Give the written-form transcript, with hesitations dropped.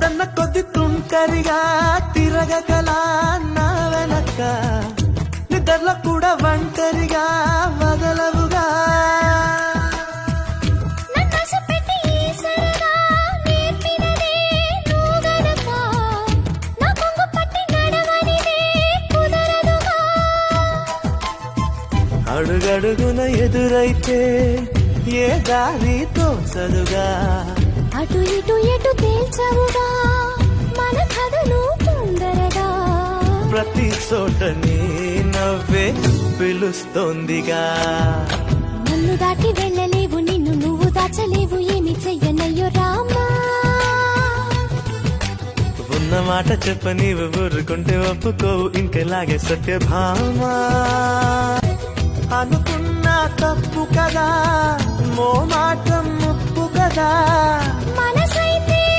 వద్దన్న కొద్ది తుంటరిగా తిరగగల నా వెనక నిద్రలో కూడా ఒంటరిగా వదలవుగా అడుగడుగున ఎదురైతే ఏ దారి తోచదుగా అటు ఇటు ఎటు తేల్చవుగా మన కథలు తొందరగా ప్రతి చోట నీ నవ్వే పిలుస్తోందిగా నన్ను దాటి వెళ్ళలేవు నిన్ను నువ్వు దాచలేవు ఏమి చెయ్యనయ్యో రామా ఉన్న మాట చెప్ప నీవు ఊరుకుంటే ఒప్పుకోవు ఇంకెలాగే సత్యభామా అనుకున్నా తప్పు కదా మో మాట ముప్పు కదా మన